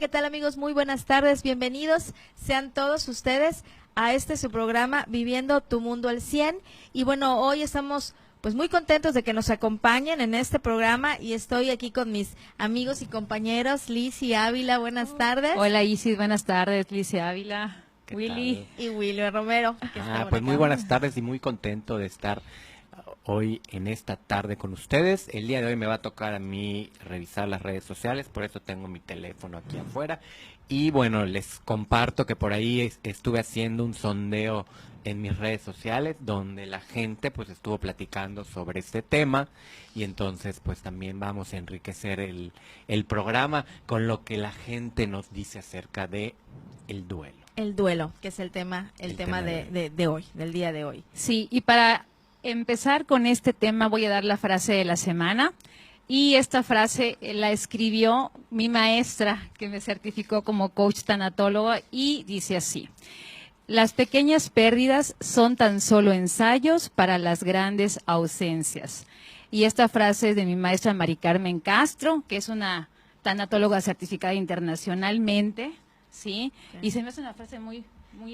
¿qué tal amigos? Muy buenas tardes, bienvenidos sean todos ustedes a su programa Viviendo tu Mundo al 100. Y bueno, hoy estamos pues muy contentos de que nos acompañen en este programa y estoy aquí con mis amigos y compañeros, Lizy Ávila, buenas tardes. Hola Isis, buenas tardes, Lizy Ávila, Willy. Y Willy Romero. Pues muy buenas tardes y muy contento de estar hoy en esta tarde con ustedes. El día de hoy me va a tocar a mí revisar las redes sociales, por eso tengo mi teléfono aquí afuera. Y bueno, les comparto que por ahí estuve haciendo un sondeo en mis redes sociales donde la gente pues estuvo platicando sobre este tema y entonces pues también vamos a enriquecer el programa con lo que la gente nos dice acerca de el duelo. El duelo, que es el tema de hoy, del día de hoy. Sí, y para empezar con este tema voy a dar la frase de la semana. Y esta frase la escribió mi maestra, que me certificó como coach tanatóloga, y dice así: las pequeñas pérdidas son tan solo ensayos para las grandes ausencias. Y esta frase es de mi maestra Mari Carmen Castro, que es una tanatóloga certificada internacionalmente, ¿sí? Y se me hace una frase muy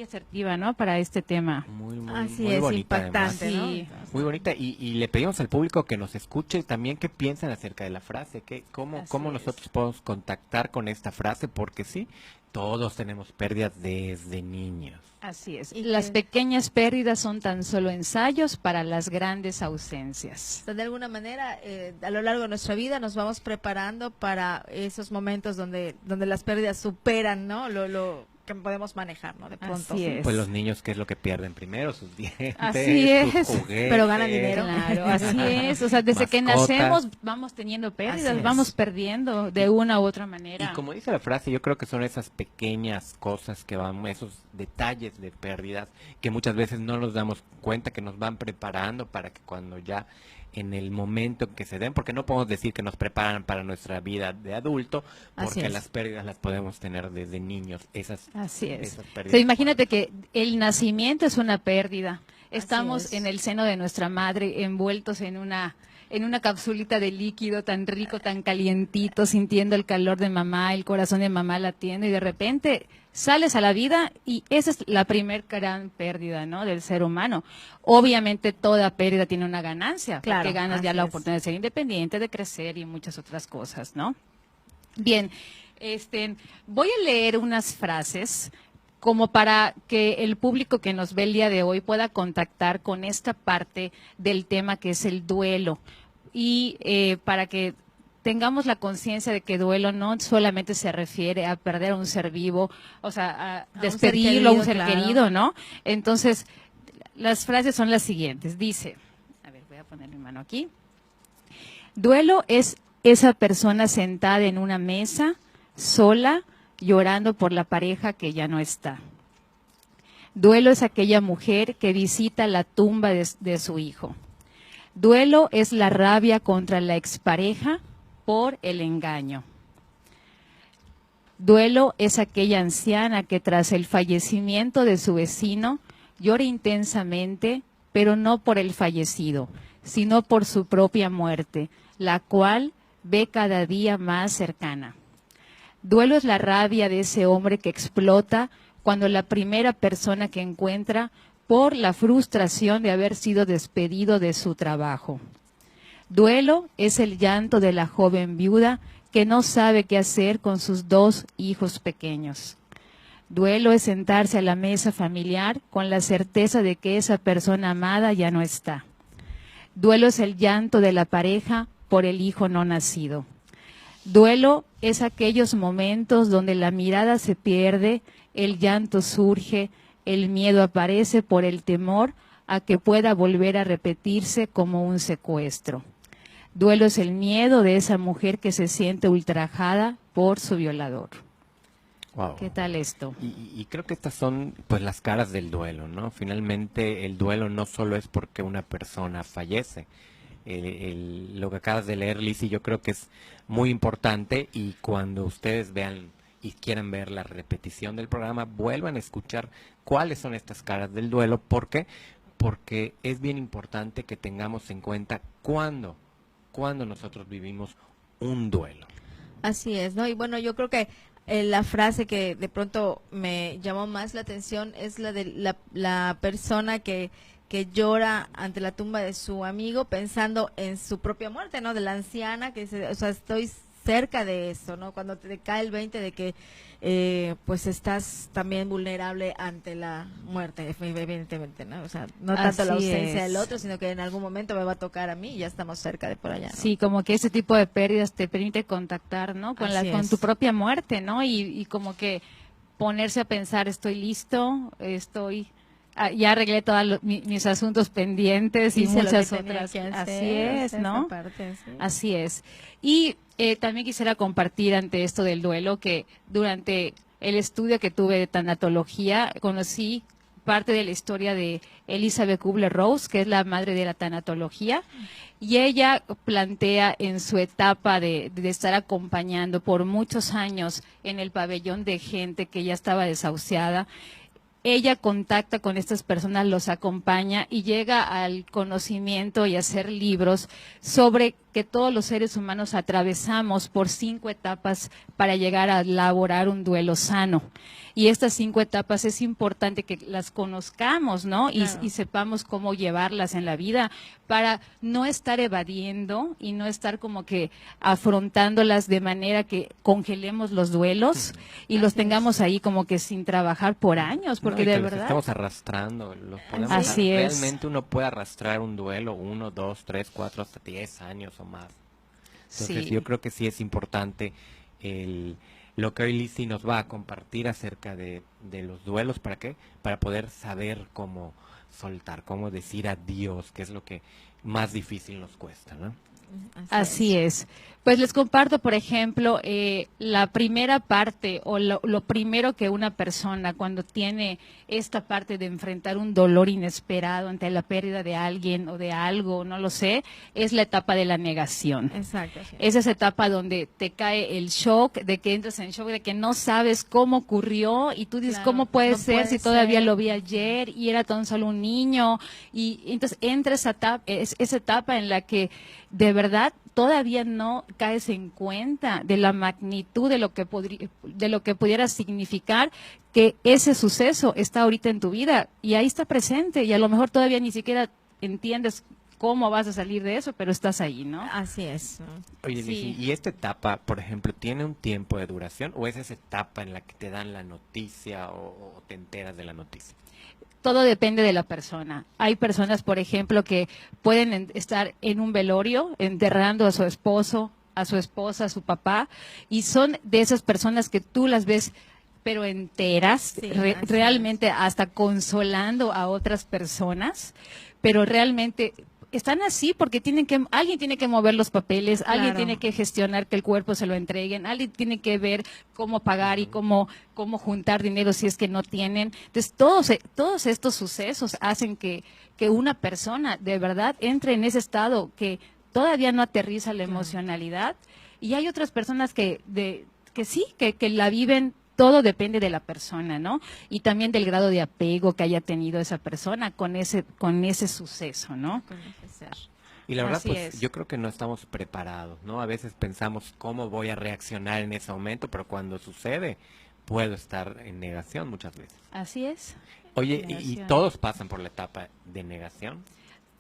asertiva, ¿no? Para este tema. Muy bonita, impactante, además. Sí. Muy bonita. Y le pedimos al público que nos escuche también qué piensan acerca de la frase, cómo nosotros podemos contactar con esta frase, porque sí, todos tenemos pérdidas desde niños. Así es. Y las pequeñas pérdidas son tan solo ensayos para las grandes ausencias. De alguna manera, a lo largo de nuestra vida nos vamos preparando para esos momentos donde las pérdidas superan, ¿no? Lo que podemos manejar, ¿no? De pronto. Así es. Pues los niños, ¿qué es lo que pierden primero? Sus dientes, así es. sus juguetes. Pero ganan dinero. Claro, así es. O sea, desde que nacemos vamos teniendo pérdidas, vamos perdiendo de una u otra manera. Y como dice la frase, yo creo que son esas pequeñas cosas que van, esos detalles de pérdidas que muchas veces no nos damos cuenta, que nos van preparando para que cuando ya en el momento en que se den, porque no podemos decir que nos preparan para nuestra vida de adulto, porque las pérdidas las podemos tener desde niños. Así es. Esas pérdidas. O sea, imagínate que el nacimiento es una pérdida. Estamos en el seno de nuestra madre, envueltos en una capsulita de líquido tan rico, tan calientito, sintiendo el calor de mamá, el corazón de mamá latiendo, y de repente sales a la vida y esa es la primer gran pérdida, ¿no? Del ser humano. Obviamente toda pérdida tiene una ganancia, porque ganas ya la oportunidad de ser independiente, de crecer y muchas otras cosas, ¿no? Bien, voy a leer unas frases como para que el público que nos ve el día de hoy pueda contactar con esta parte del tema que es el duelo, y para que tengamos la conciencia de que duelo no solamente se refiere a perder a un ser vivo, o sea, a despedirlo a un ser querido, ¿no? Entonces, las frases son las siguientes. Dice, a ver, voy a poner mi mano aquí. Duelo es esa persona sentada en una mesa, sola, llorando por la pareja que ya no está. Duelo es aquella mujer que visita la tumba de su hijo. Duelo es la rabia contra la expareja por el engaño. Duelo es aquella anciana que tras el fallecimiento de su vecino llora intensamente, pero no por el fallecido, sino por su propia muerte, la cual ve cada día más cercana. Duelo es la rabia de ese hombre que explota cuando la primera persona que encuentra por la frustración de haber sido despedido de su trabajo. Duelo es el llanto de la joven viuda que no sabe qué hacer con sus 2 hijos pequeños. Duelo es sentarse a la mesa familiar con la certeza de que esa persona amada ya no está. Duelo es el llanto de la pareja por el hijo no nacido. Duelo es aquellos momentos donde la mirada se pierde, el llanto surge, el miedo aparece por el temor a que pueda volver a repetirse como un secuestro. Duelo es el miedo de esa mujer que se siente ultrajada por su violador. Wow. ¿Qué tal esto? Y creo que estas son pues las caras del duelo, ¿no? Finalmente el duelo no solo es porque una persona fallece. Lo que acabas de leer, Lizy, yo creo que es muy importante, y cuando ustedes vean y quieran ver la repetición del programa, vuelvan a escuchar cuáles son estas caras del duelo. ¿Por qué? Porque es bien importante que tengamos en cuenta cuándo nosotros vivimos un duelo. Así es, ¿no? Y bueno, yo creo que la frase que de pronto me llamó más la atención es la de la persona que llora ante la tumba de su amigo pensando en su propia muerte, ¿no? De la anciana que dice, o sea, estoy cerca de eso, ¿no? Cuando te cae el 20 de que pues estás también vulnerable ante la muerte, evidentemente, ¿no? O sea, no tanto la ausencia del otro, sino que en algún momento me va a tocar a mí y ya estamos cerca de por allá, ¿no? Sí, como que ese tipo de pérdidas te permite contactar, ¿no? Con con tu propia muerte, ¿no? Y como que ponerse a pensar, estoy listo, ya arreglé todos mis asuntos pendientes y muchas otras. Así es, ¿no? Así es. Y también quisiera compartir ante esto del duelo que durante el estudio que tuve de tanatología conocí parte de la historia de Elizabeth Kubler-Ross, que es la madre de la tanatología, y ella plantea en su etapa de estar acompañando por muchos años en el pabellón de gente que ya estaba desahuciada. Ella contacta con estas personas, los acompaña y llega al conocimiento y a hacer libros sobre que todos los seres humanos atravesamos por 5 etapas para llegar a elaborar un duelo sano. Y estas 5 etapas es importante que las conozcamos, ¿no? Claro. Y sepamos cómo llevarlas en la vida para no estar evadiendo y no estar como que afrontándolas de manera que congelemos los duelos y los tengamos ahí como que sin trabajar por años, porque de verdad estamos arrastrando, así es. Realmente uno puede arrastrar un duelo 1, 2, 3, 4, hasta 10 años o más. Entonces yo creo que sí es importante lo que hoy Lizzy nos va a compartir acerca de los duelos. ¿Para qué? Para poder saber cómo soltar, cómo decir adiós, que es lo que más difícil nos cuesta, ¿no? Así es. Pues les comparto, por ejemplo, la primera parte o lo primero que una persona cuando tiene esta parte de enfrentar un dolor inesperado ante la pérdida de alguien o de algo, no lo sé, es la etapa de la negación. Exacto. Sí. Es esa etapa donde te cae el shock, de que entras en shock, de que no sabes cómo ocurrió y tú dices, claro, ¿cómo puede ser si todavía lo vi ayer y era tan solo un niño? Y entonces entra esa etapa en la que de verdad todavía no caes en cuenta de la magnitud de lo que pudiera significar que ese suceso está ahorita en tu vida y ahí está presente y a lo mejor todavía ni siquiera entiendes cómo vas a salir de eso, pero estás ahí, ¿no? Así es. Oye, sí. ¿Y esta etapa, por ejemplo, tiene un tiempo de duración o es esa etapa en la que te dan la noticia o te enteras de la noticia? Todo depende de la persona. Hay personas, por ejemplo, que pueden estar en un velorio enterrando a su esposo, a su esposa, a su papá, y son de esas personas que tú las ves pero enteras, realmente hasta consolando a otras personas, pero realmente están así porque alguien tiene que mover los papeles, claro, alguien tiene que gestionar que el cuerpo se lo entreguen, alguien tiene que ver cómo pagar y cómo juntar dinero si es que no tienen. Entonces, todos estos sucesos hacen que una persona de verdad entre en ese estado que todavía no aterriza la emocionalidad. Y hay otras personas que sí, que la viven. Todo depende de la persona, ¿no? Y también del grado de apego que haya tenido esa persona con ese suceso, ¿no? Y la verdad, pues yo creo que no estamos preparados, ¿no? A veces pensamos cómo voy a reaccionar en ese momento, pero cuando sucede, puedo estar en negación muchas veces. Así es. Oye, ¿y todos pasan por la etapa de negación?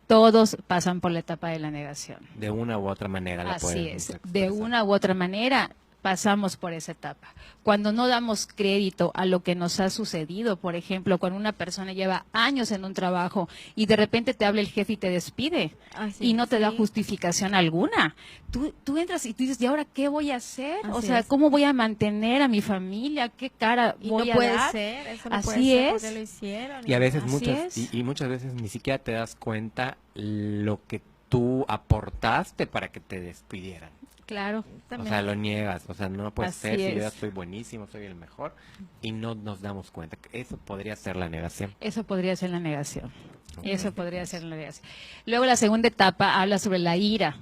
Todos pasan por la etapa de la negación. De una u otra manera la pueden expresar. Así es, de una u otra manera pasamos por esa etapa. Cuando no damos crédito a lo que nos ha sucedido, por ejemplo, cuando una persona lleva años en un trabajo y de repente te habla el jefe y te despide y no te da justificación alguna, tú entras y tú dices, ¿y ahora qué voy a hacer? O sea, ¿cómo voy a mantener a mi familia? ¿Qué cara voy a dar? Puede ser, eso no así puede ser es. porque lo hicieron. Y a veces muchas veces ni siquiera te das cuenta lo que tú aportaste para que te despidieran. Claro. O sea, lo niegas, o sea, no puede ser, si yo ya soy buenísimo, soy el mejor, y no nos damos cuenta. Eso podría ser la negación. Eso podría ser la negación. Okay. Eso podría ser la negación. Luego la segunda etapa habla sobre la ira.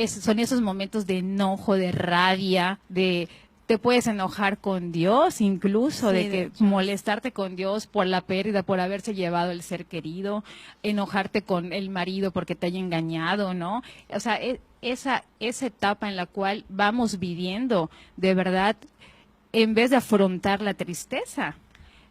Son esos momentos de enojo, de rabia, te puedes enojar con Dios, incluso de que molestarte con Dios por la pérdida, por haberse llevado el ser querido, enojarte con el marido porque te haya engañado, ¿no? O sea, esa etapa en la cual vamos viviendo, de verdad, en vez de afrontar la tristeza,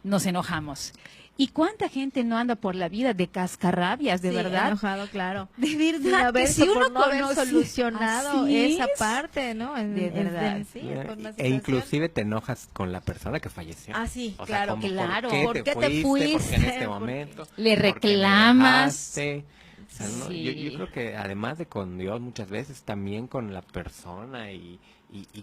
nos enojamos. ¿Y cuánta gente no anda por la vida de cascarrabias, de Sí, verdad? enojado, claro. De Sin verdad, haber, que si uno por no haber conoce- solucionado Así esa es. parte, ¿no? De verdad. sí, por una E situación. inclusive te enojas con la persona que falleció. Ah, sí, O sea, claro, como, claro. ¿Por qué te fuiste? ¿Por qué en fuiste? este ¿Por qué? momento? Le ¿Por qué me reclamas. dejaste? O sea, ¿no? Sí. Yo creo que además de con Dios muchas veces también con la persona y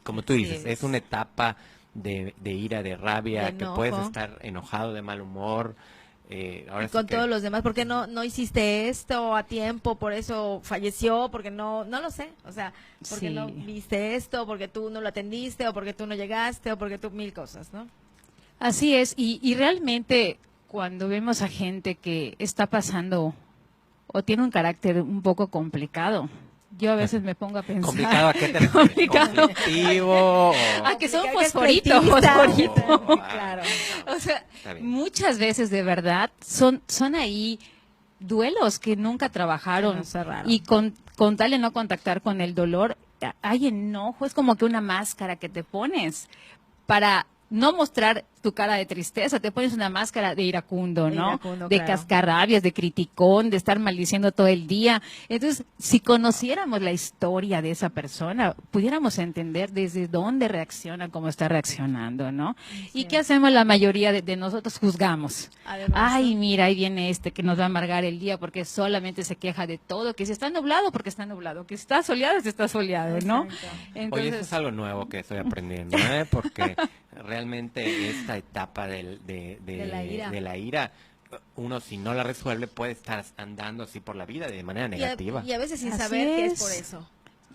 como tú Así dices, es. es una etapa de ira, de rabia, De que enojo. puedes estar enojado, de mal humor. Ahora Y sí con que- todos los demás, ¿por qué no hiciste esto a tiempo? Por eso falleció, porque no lo sé, o sea, porque Sí. no viste esto, porque tú no lo atendiste, o porque tú no llegaste, o porque tú mil cosas, ¿no? Así es, y realmente cuando vemos a gente que está pasando o tiene un carácter un poco complicado, yo a veces me pongo a pensar... ¿Complicado a qué te refieres? Complicado. ¿Conflictivo? Ah, que son Complicado, que es fosforito, pleitista. fosforito. Claro. O sea, Está bien. muchas veces de verdad son ahí duelos que nunca trabajaron Que no cerraron. y con tal de no contactar con el dolor, hay enojo, es como que una máscara que te pones para no mostrar tu cara de tristeza, te pones una máscara de iracundo, De ¿no? iracundo, De claro. cascarrabias, de criticón, de estar maldiciendo todo el día. Entonces, si conociéramos la historia de esa persona, pudiéramos entender desde dónde reacciona, cómo está reaccionando, ¿no? ¿Y qué hacemos la mayoría de nosotros? Juzgamos. Además, Ay, ¿no? mira, ahí viene este que nos va a amargar el día porque solamente se queja de todo, que si está nublado porque está nublado, que si está soleado, si está soleado, ¿no? Exacto. Entonces, Oye, eso es algo nuevo que estoy aprendiendo, ¿eh? Porque realmente esta etapa de la ira, uno si no la resuelve puede estar andando así por la vida de manera negativa. Y a veces sin Así saber que es es. por eso.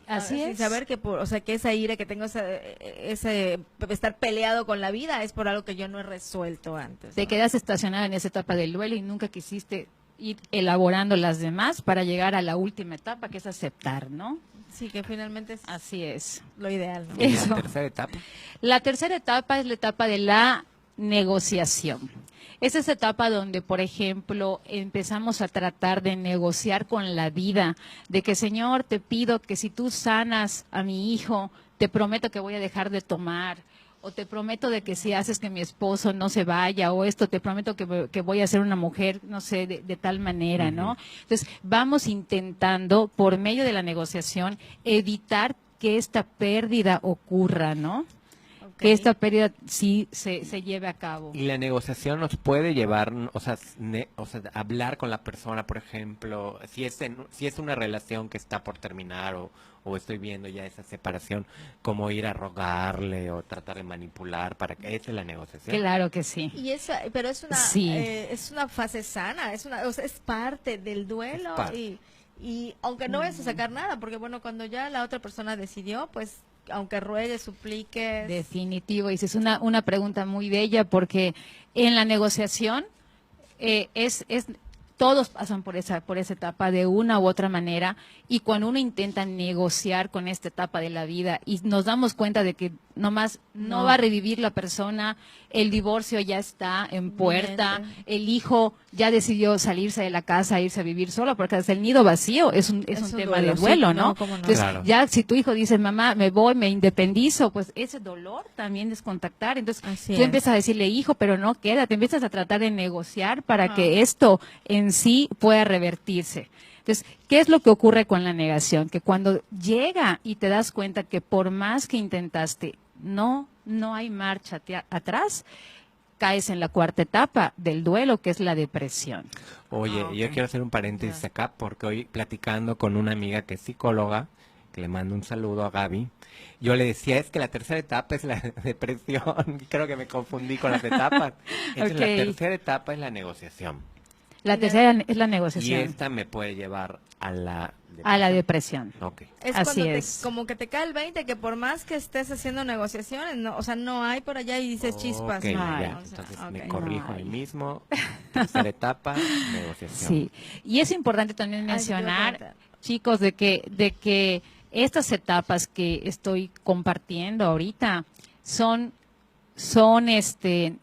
así Sin es. saber que o sea, que esa ira que tengo, ese estar peleado con la vida es por algo que yo no he resuelto antes. Te ¿no? quedas estacionado en esa etapa del duelo y nunca quisiste ir elaborando las demás para llegar a la última etapa, que es aceptar, ¿no? Sí, que finalmente es Así es. lo ideal, ¿no? Y Eso. la tercera etapa. La tercera etapa es la etapa de la negociación. Es esa etapa donde, por ejemplo, empezamos a tratar de negociar con la vida, de que, Señor, te pido que si tú sanas a mi hijo, te prometo que voy a dejar de tomar, o te prometo de que si haces que mi esposo no se vaya, o esto, te prometo que voy a ser una mujer, no sé, de tal manera, ¿no? Entonces, vamos intentando, por medio de la negociación, evitar que esta pérdida ocurra, ¿no? Ok. Que esta pérdida sí se lleve a cabo. Y la negociación nos puede llevar, o sea, hablar con la persona, por ejemplo, si es una relación que está por terminar o estoy viendo ya esa separación, como ir a rogarle o tratar de manipular para que esa es la negociación. Claro que sí. Y esa, pero Sí. es una fase sana, o sea, es parte del duelo Es parte. y aunque no vayas a sacar nada, porque bueno, cuando ya la otra persona decidió, pues aunque ruegues, supliques, Definitivo. Y es una pregunta muy bella porque en la negociación todos pasan por esa etapa de una u otra manera y cuando uno intenta negociar con esta etapa de la vida y nos damos cuenta de que nomás no No. va a revivir la persona, el divorcio ya está en puerta, Inminente. el hijo ya decidió salirse de la casa, irse a vivir solo, porque el nido vacío es un tema duelo, de duelo, sí, ¿no? no, cómo no. Entonces, Claro. ya si tu hijo dice, mamá, me voy, me independizo, pues ese dolor también es contactar. Entonces, Así tú es. empiezas a decirle, hijo, pero no queda, te empiezas a tratar de negociar para Ajá. que esto en sí pueda revertirse. Entonces, ¿qué es lo que ocurre con la negación? Que cuando llega y te das cuenta que por más que intentaste, no hay marcha atrás, caes en la cuarta etapa del duelo, que es la depresión. Oye, Ah, ok. yo quiero hacer un paréntesis Ya. acá porque hoy platicando con una amiga que es psicóloga, que le mando un saludo a Gaby, yo le decía, es que la tercera etapa es la depresión, creo que me confundí con las etapas. Entonces, Ok. la tercera etapa es la negociación. La tercera es la Y negociación, esta me puede llevar a la a la depresión. Ok. es Así cuando es. como que te cae el 20 que por más que estés haciendo negociaciones, no, o sea, no hay por allá y dices chispas. Ok, no, ya. o sea, Entonces ok. me corrijo a mí Ay. mismo. Tercera etapa, negociación. Sí, y es importante también Ay, te iba a mencionar, preguntar. chicos, de que estas etapas que estoy compartiendo ahorita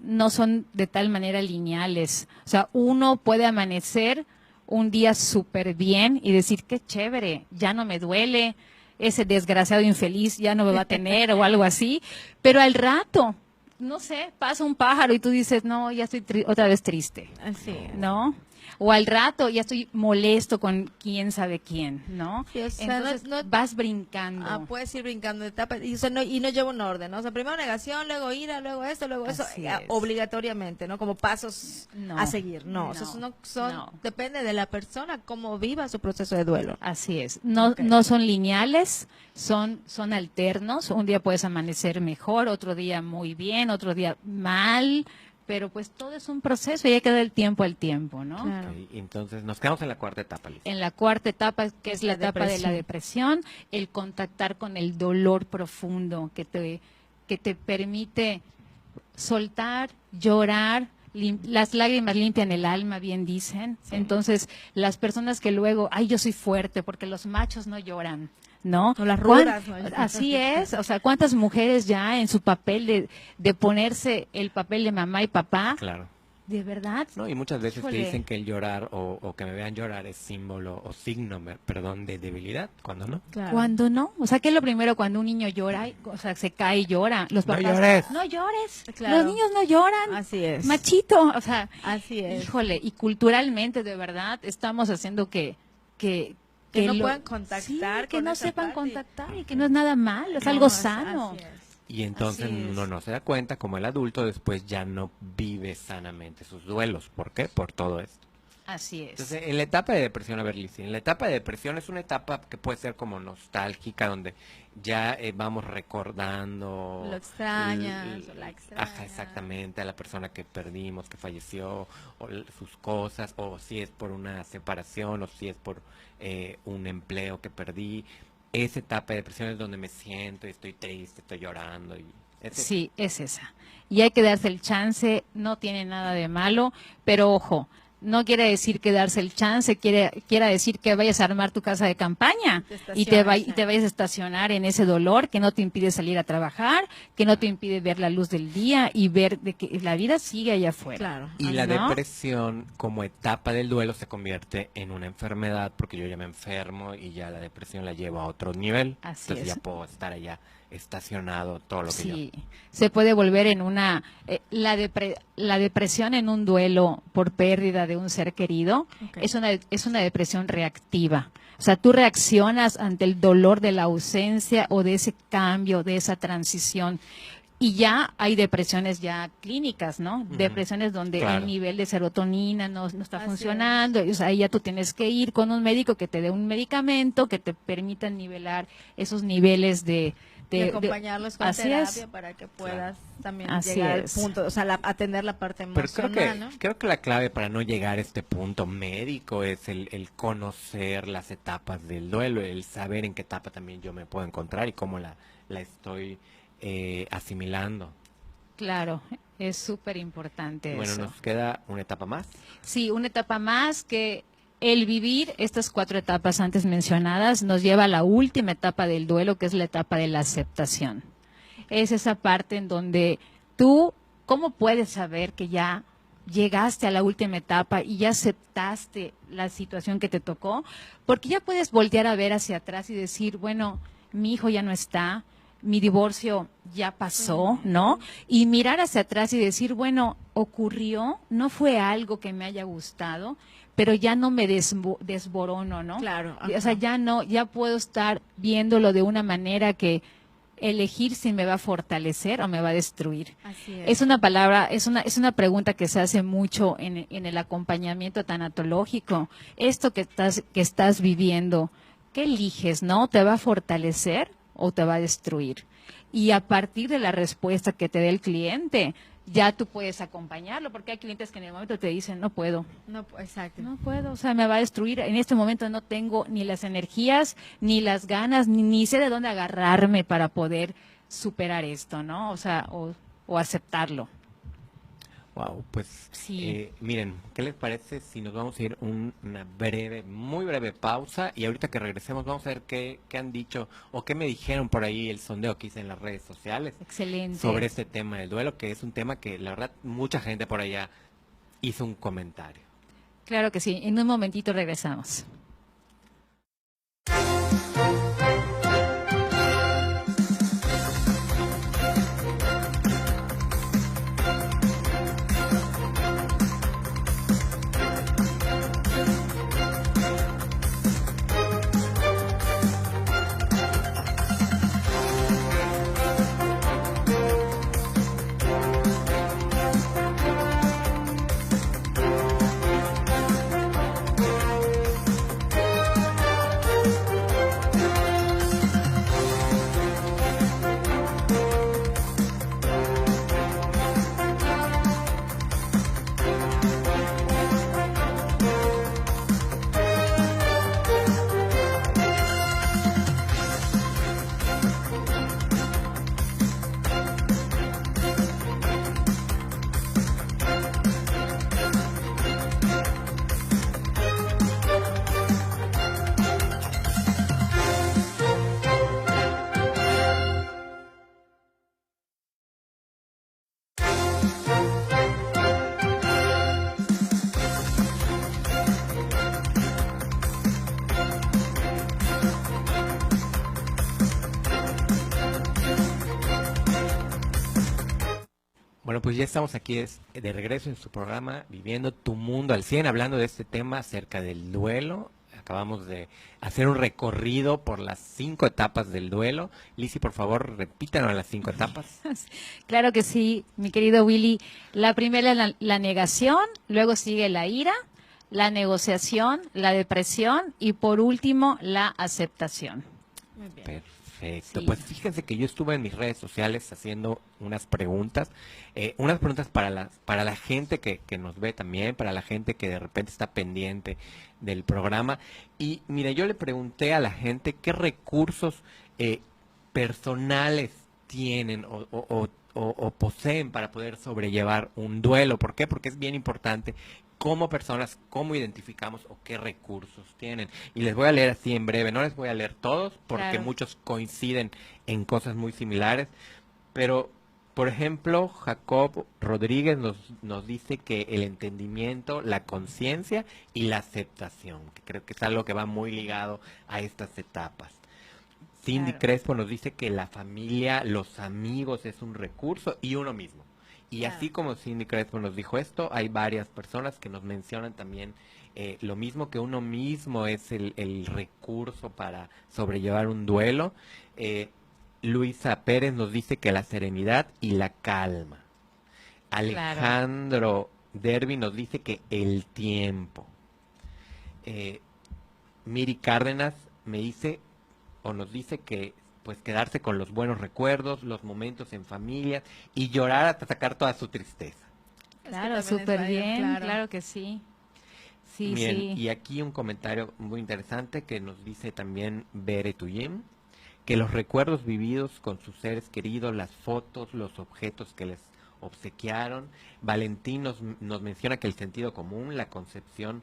no son de tal manera lineales. O sea, uno puede amanecer un día súper bien y decir, qué chévere, ya no me duele, ese desgraciado infeliz ya no me va a tener o algo así, pero al rato no sé, pasa un pájaro y tú dices, no, ya estoy otra vez triste, Así es. ¿no? O al rato ya estoy molesto con quién sabe quién, ¿no? Sí, o sea, Entonces no- vas brincando. puedes ir brincando de etapas y, o sea, y no lleva un orden, ¿no? O sea, primero negación, luego ira, luego esto, luego eso, Así es. obligatoriamente, ¿no? Como pasos No, a seguir, no. O sea, no. depende de la persona cómo viva su proceso de duelo. Así es. No, Ok. no son lineales, son alternos. Un día puedes amanecer mejor, otro día muy bien, otro día mal, pero pues todo es un proceso y hay que dar el tiempo al tiempo, ¿no? Claro. Ok, entonces nos quedamos en la cuarta etapa, Liz. En la cuarta etapa, que es la etapa de la depresión, el contactar con el dolor profundo que te permite soltar, llorar. Las lágrimas limpian el alma, bien dicen. Sí. Entonces, las personas que luego, ay, yo soy fuerte, porque los machos no lloran, ¿no? O las ¿Cuán- rudas, ¿no? Así es, o sea, ¿cuántas mujeres ya en su papel de ponerse el papel de mamá y papá, Claro. de verdad? No, y muchas veces Híjole. te dicen que el llorar o que me vean llorar es símbolo o signo, perdón, de debilidad, cuando no. Claro. Cuando no, o sea, ¿qué es lo primero cuando un niño llora? O sea, se cae y llora. Los No papás, llores. no llores. Claro. Los niños no lloran. Así es. Machito, o sea, Así es. híjole, y culturalmente de verdad estamos haciendo que no lo- puedan contactar sí, que con no esa sepan parte. contactar y que no es nada malo, es No, algo es- sano. así es. Y entonces Así es. uno no se da cuenta, como el adulto después ya no vive sanamente sus duelos. ¿Por qué? Por todo esto. Así es. Entonces, en la etapa de depresión, a ver, Lizzy, en la etapa de depresión es una etapa que puede ser como nostálgica, donde ya vamos recordando... Lo extrañas, l- o la extrañas. Ajá, exactamente, a la persona que perdimos, que falleció, o sus cosas, o si es por una separación, o si es por un empleo que perdí. Esa etapa de depresión es donde me siento y estoy triste, estoy llorando. Y Sí, es esa. Y hay que darse el chance, no tiene nada de malo, pero ojo, no quiere decir que darse el chance, quiera decir que vayas a armar tu casa de campaña Te y estaciones, te vayas a estacionar en ese dolor que no te impide salir a trabajar, que no te impide ver la luz del día y ver de que la vida sigue allá afuera. Claro. Y la ¿no? depresión como etapa del duelo se convierte en una enfermedad porque yo ya me enfermo y ya la depresión la llevo a otro nivel. Así Entonces es. ya puedo estar allá estacionado todo lo que yo. Sí, se puede volver en una... la depresión en un duelo por pérdida de un ser querido Ok. es una depresión reactiva. O sea, tú reaccionas ante el dolor de la ausencia o de ese cambio, de esa transición. Y ya hay depresiones ya clínicas, ¿no? Ujú. Depresiones donde Claro. el nivel de serotonina no está Así funcionando. O sea, ahí ya tú tienes que ir con un médico que te dé un medicamento que te permita nivelar esos niveles de... Y acompañarlos con así terapia es. para que puedas también Así llegar es. al punto, o sea, atender la parte Pero emocional, ¿no? creo que la clave para no llegar a este punto médico es el conocer las etapas del duelo, el saber en qué etapa también yo me puedo encontrar y cómo la estoy asimilando. Claro, es súper importante Bueno, eso. nos queda una etapa más. Sí, una etapa más que el vivir estas 4 etapas antes mencionadas nos lleva a la última etapa del duelo, que es la etapa de la aceptación. Es esa parte en donde tú, ¿cómo puedes saber que ya llegaste a la última etapa y ya aceptaste la situación que te tocó? Porque ya puedes voltear a ver hacia atrás y decir, bueno, mi hijo ya no está, mi divorcio ya pasó, ¿no? Y mirar hacia atrás y decir, bueno, ocurrió, no fue algo que me haya gustado, pero ya no me desborono, ¿no? Claro, O sea, ajá. ya no, ya puedo estar viéndolo de una manera que elegir si me va a fortalecer o me va a destruir. Así Es una palabra, es una pregunta que se hace mucho en el acompañamiento tanatológico. Esto que estás viviendo, ¿qué eliges, no? ¿Te va a fortalecer o te va a destruir? Y a partir de la respuesta que te dé el cliente, ya tú puedes acompañarlo, porque hay clientes que en el momento te dicen, no puedo, No, exacto. no puedo, o sea, me va a destruir. En este momento no tengo ni las energías, ni las ganas, ni sé de dónde agarrarme para poder superar esto, ¿no? O sea, o aceptarlo. Wow, pues Sí. miren, ¿qué les parece si nos vamos a ir una breve, muy breve pausa y ahorita que regresemos vamos a ver qué han dicho o qué me dijeron por ahí el sondeo que hice en las redes sociales Excelente. sobre este tema del duelo, que es un tema que la verdad mucha gente por allá hizo un comentario. Claro que sí, en un momentito regresamos. Bueno, pues ya estamos aquí de regreso en su programa Viviendo tu Mundo al 100, hablando de este tema acerca del duelo. Acabamos de hacer un recorrido por las 5 etapas del duelo. Lizzy, por favor, repítanos las 5 etapas. Claro que sí, mi querido Willy. La primera es la negación, luego sigue la ira, la negociación, la depresión y por último la aceptación. Muy bien. Perfecto. Sí. Pues fíjense que yo estuve en mis redes sociales haciendo unas preguntas para la gente que nos ve también, para la gente que de repente está pendiente del programa. Y mire, yo le pregunté a la gente qué recursos personales tienen o poseen para poder sobrellevar un duelo. ¿Por qué? Porque es bien importante como personas, cómo identificamos o qué recursos tienen. Y les voy a leer así en breve, no les voy a leer todos porque Claro. muchos coinciden en cosas muy similares, pero por ejemplo, Jacob Rodríguez nos dice que el entendimiento, la conciencia y la aceptación, que creo que es algo que va muy ligado a estas etapas. Cindy Claro. Crespo nos dice que la familia, los amigos es un recurso y uno mismo. Y Claro. así como Cindy Crespo nos dijo esto, hay varias personas que nos mencionan también lo mismo, que uno mismo es el recurso para sobrellevar un duelo. Luisa Pérez nos dice que la serenidad y la calma. Alejandro Derby nos dice que el tiempo. Miri Cárdenas me dice o nos dice que pues quedarse con los buenos recuerdos, los momentos en familia y llorar hasta sacar toda su tristeza. Claro, Es que también es súper válido, bien, claro que sí. Sí, Bien, sí. y aquí un comentario muy interesante que nos dice también Bere Tuyem, que los recuerdos vividos con sus seres queridos, las fotos, los objetos que les obsequiaron. Valentín nos menciona que el sentido común, la concepción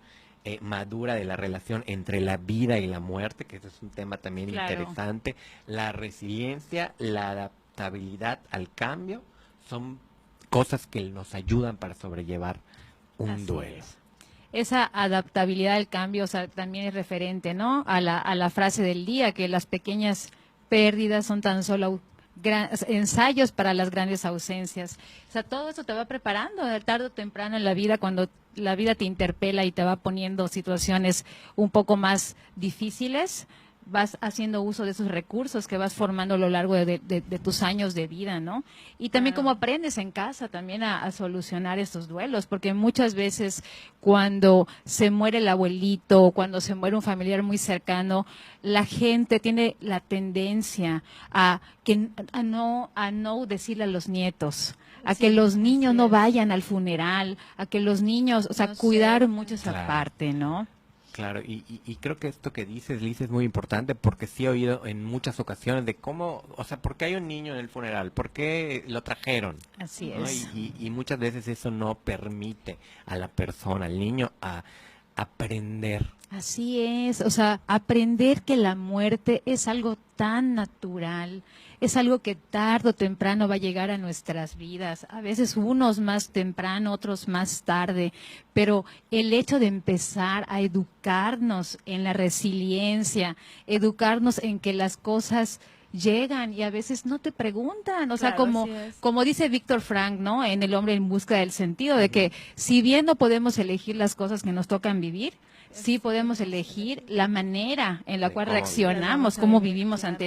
madura de la relación entre la vida y la muerte, que ese es un tema también Claro. interesante, la resiliencia, la adaptabilidad al cambio, son cosas que nos ayudan para sobrellevar un Así duelo. es. Esa adaptabilidad al cambio, o sea, también es referente, ¿no? A la frase del día, que las pequeñas pérdidas son tan solo ensayos para las grandes ausencias. O sea, todo eso te va preparando tarde o temprano en la vida, cuando la vida te interpela y te va poniendo situaciones un poco más difíciles, vas haciendo uso de esos recursos que vas formando a lo largo de tus años de vida, ¿no? Y también Claro. cómo aprendes en casa también a solucionar estos duelos, porque muchas veces cuando se muere el abuelito o cuando se muere un familiar muy cercano, la gente tiene la tendencia a no decirle a los nietos, a Sí, que los así niños no es. vayan al funeral, a que los niños, o sea, No cuidar sé. mucho esa Claro. parte, ¿no? Claro, y creo que esto que dices, Liz, es muy importante porque sí he oído en muchas ocasiones de cómo, o sea, ¿por qué hay un niño en el funeral? ¿Por qué lo trajeron? Así ¿No? es. Y muchas veces eso no permite a la persona, al niño, a aprender. Así es, o sea, aprender que la muerte es algo tan natural, es algo que tarde o temprano va a llegar a nuestras vidas, a veces unos más temprano, otros más tarde, pero el hecho de empezar a educarnos en la resiliencia, educarnos en que las cosas llegan y a veces no te preguntan, o sea, Claro, como, así es. como dice Víctor Frank, ¿no? En El hombre en busca del sentido, de que si bien no podemos elegir las cosas que nos tocan vivir, sí podemos elegir la manera en la De cual cómo reaccionamos, vivir. cómo Vivir, vivimos claro.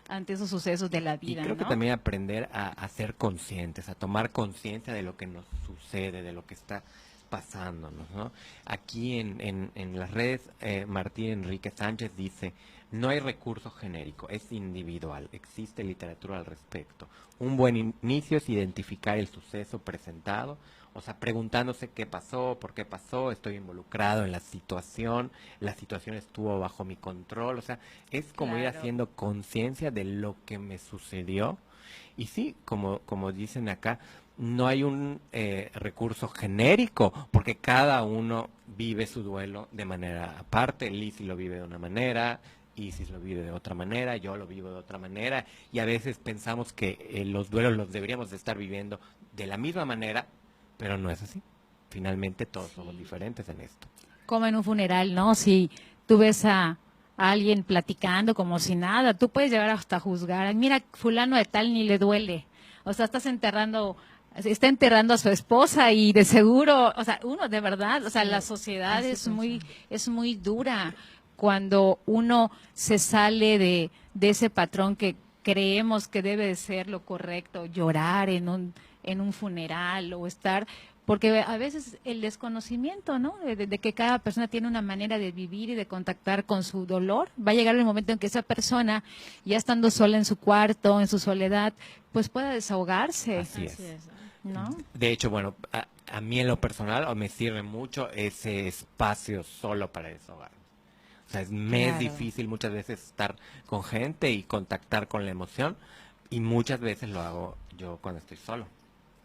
ante esos sucesos de la Y vida, creo que ¿no? también aprender a ser conscientes, a tomar conciencia de lo que nos sucede, de lo que está pasándonos, ¿no? Aquí en las redes, Martín Enrique Sánchez dice, no hay recurso genérico, es individual, existe literatura al respecto. Un buen inicio es identificar el suceso presentado, o sea, preguntándose qué pasó, por qué pasó, estoy involucrado en la situación estuvo bajo mi control, o sea, es como ir Claro. haciendo conciencia de lo que me sucedió. Y sí, como dicen acá, no hay un recurso genérico, porque cada uno vive su duelo de manera aparte. Lizzy lo vive de una manera, Isis lo vive de otra manera, yo lo vivo de otra manera, y a veces pensamos que los duelos los deberíamos de estar viviendo de la misma manera, pero no es así. Finalmente todos somos diferentes en esto. Como en un funeral, ¿no? Si tú ves a alguien platicando como si nada, tú puedes llegar hasta a juzgar. Mira, fulano de tal ni le duele. O sea, estás enterrando está enterrando a su esposa y de seguro, o sea, uno de verdad, o sea, la sociedad es muy dura cuando uno se sale de ese patrón que creemos que debe de ser lo correcto, llorar en un funeral o estar, porque a veces el desconocimiento, ¿no? De que cada persona tiene una manera de vivir y de contactar con su dolor, va a llegar el momento en que esa persona, ya estando sola en su cuarto, en su soledad, pues pueda desahogarse. Así es. ¿No? De hecho, bueno, a mí en lo personal me sirve mucho ese espacio solo para desahogar. O sea, me es difícil muchas veces estar con gente y contactar con la emoción, y muchas veces lo hago yo cuando estoy solo.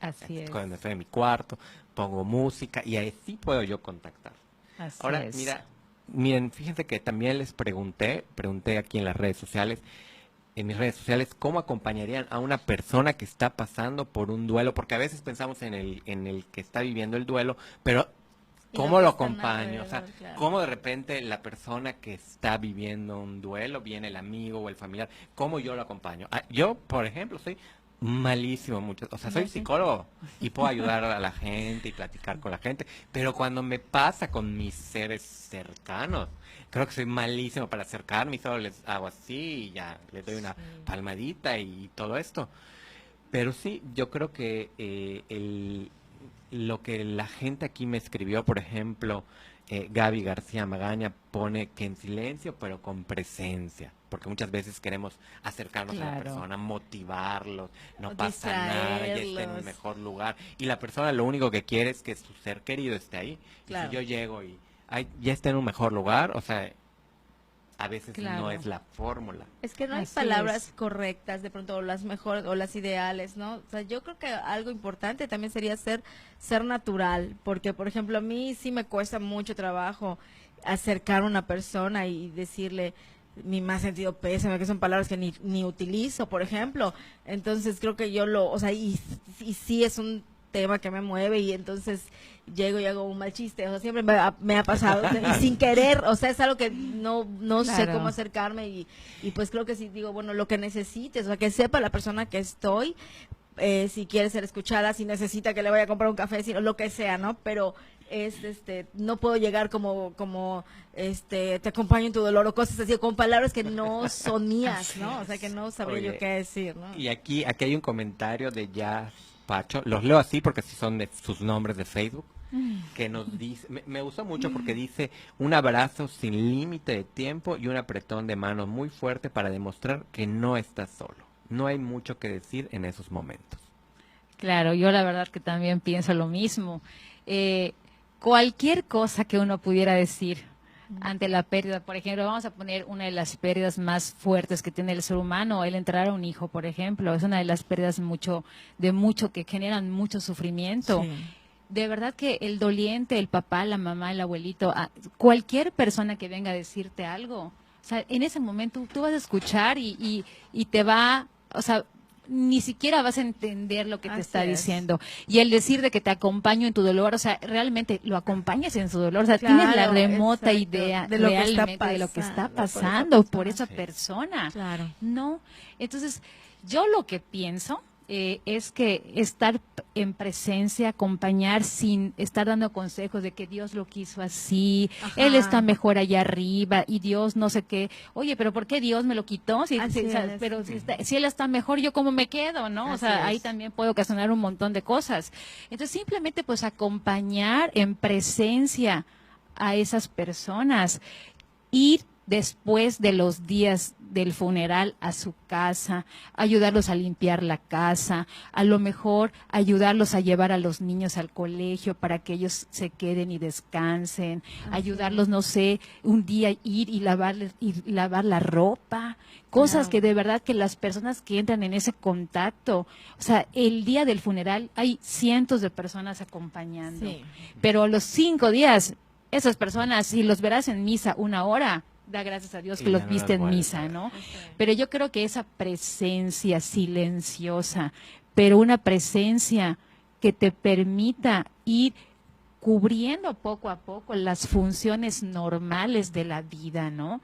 Así es. Cuando estoy en mi cuarto, pongo música y ahí sí puedo yo contactar. Así Ahora, es. miren, fíjense que también les pregunté aquí en las redes sociales, en mis redes sociales, cómo acompañarían a una persona que está pasando por un duelo, porque a veces pensamos en el que está viviendo el duelo, pero ¿cómo lo acompaño? O sea, ¿cómo de repente la persona que está viviendo un duelo, viene el amigo o el familiar, cómo yo lo acompaño? Yo, por ejemplo, soy malísimo mucho, o sea, soy psicólogo y puedo ayudar a la gente y platicar con la gente, pero cuando me pasa con mis seres cercanos, creo que soy malísimo para acercarme y solo les hago así y ya les doy una palmadita y todo esto. Pero sí, yo creo que lo que la gente aquí me escribió, por ejemplo, Gaby García Magaña pone que en silencio, pero con presencia, porque muchas veces queremos acercarnos a la persona, motivarlos, no pasa nada, ya está en un mejor lugar, y la persona lo único que quiere es que su ser querido esté ahí. Y si yo llego y ya está en un mejor lugar, o sea, a veces no es la fórmula. Es que no hay palabras correctas, de pronto, o las mejores, o las ideales, ¿no? O sea, yo creo que algo importante también sería ser natural, porque, por ejemplo, a mí sí me cuesta mucho trabajo acercar a una persona y decirle mi más sentido pésame, que son palabras que ni utilizo, por ejemplo. Entonces, creo que o sea, y sí es un tema que me mueve, y entonces llego y hago un mal chiste, o sea, siempre me ha pasado, y sin querer, o sea, es algo que no sé cómo acercarme, y pues creo que sí digo, bueno, lo que necesites, o sea, que sepa la persona que estoy, si quiere ser escuchada, si necesita que le vaya a comprar un café, si, lo que sea, ¿no? Pero no puedo llegar como te acompaño en tu dolor o cosas así, con palabras que no son mías, ¿no? O sea, que no sabría yo qué decir, ¿no? Y aquí hay un comentario de Jazz Pacho, los leo así porque sí son de sus nombres de Facebook, que nos dice, me gustó mucho porque dice: un abrazo sin límite de tiempo y un apretón de manos muy fuerte para demostrar que no estás solo. No hay mucho que decir en esos momentos. Claro, yo la verdad que también pienso lo mismo. Cualquier cosa que uno pudiera decir ante la pérdida, por ejemplo, vamos a poner una de las pérdidas más fuertes que tiene el ser humano, el entrar a un hijo, por ejemplo, es una de las pérdidas que generan mucho sufrimiento. Sí. De verdad que el doliente, el papá, la mamá, el abuelito, cualquier persona que venga a decirte algo, o sea, en ese momento tú vas a escuchar y te va, o sea, ni siquiera vas a entender lo que te está diciendo. Y el decir de que te acompaño en tu dolor, o sea, realmente lo acompañas en su dolor, o sea, tienes la remota idea de lo que está pasando por esa persona. Claro. No, entonces, yo lo que pienso es que estar en presencia, acompañar sin estar dando consejos de que Dios lo quiso así, Él está mejor allá arriba y Dios no sé qué. Oye, pero ¿por qué Dios me lo quitó? Si Él está mejor, ¿yo cómo me quedo? ¿No? O sea, ahí también puede ocasionar un montón de cosas. Entonces, simplemente pues acompañar en presencia a esas personas, ir después de los días del funeral a su casa, ayudarlos a limpiar la casa, a lo mejor ayudarlos a llevar a los niños al colegio para que ellos se queden y descansen, ayudarlos, no sé, un día ir y lavar la ropa, cosas que de verdad que las personas que entran en ese contacto, o sea, el día del funeral hay cientos de personas acompañando, pero a los 5 días, esas personas, si los verás en misa 1 hora, da gracias a Dios que los viste en misa, ¿no? Pero yo creo que esa presencia silenciosa, pero una presencia que te permita ir recubriendo poco a poco las funciones normales de la vida, ¿no?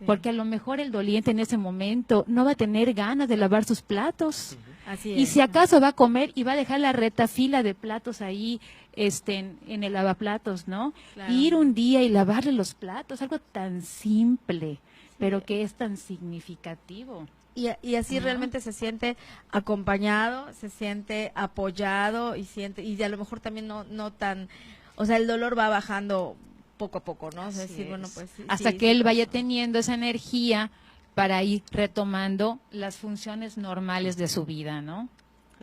Porque a lo mejor el doliente en ese momento no va a tener ganas de lavar sus platos. Así Y es. si acaso va a comer y va a dejar la retafila de platos ahí en el lavaplatos, ¿no? Claro. Ir un día y lavarle los platos, algo tan simple, pero que es tan significativo. Y así realmente se siente acompañado, se siente apoyado y a lo mejor también no tan, o sea, el dolor va bajando poco a poco, ¿no? O sea, Así decir, bueno, es. pues Hasta sí, que sí él vaya pasó. teniendo esa energía para ir retomando las funciones normales de su vida, ¿no?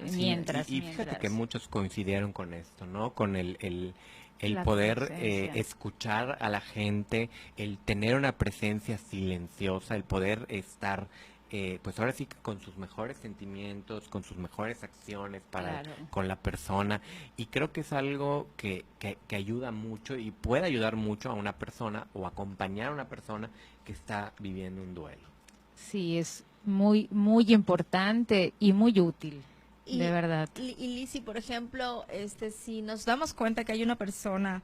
Sí, Mientras. y fíjate que muchos coincidieron con esto, ¿no? Con el La poder presencia. escuchar a la gente, el tener una presencia silenciosa, el poder estar, pues ahora sí que con sus mejores sentimientos, con sus mejores acciones para Claro. con la persona. Y creo que es algo que ayuda mucho y puede ayudar mucho a una persona o acompañar a una persona que está viviendo un duelo. Sí, es muy, muy importante y muy útil, de verdad. Y Lizzy, por ejemplo, si nos damos cuenta que hay una persona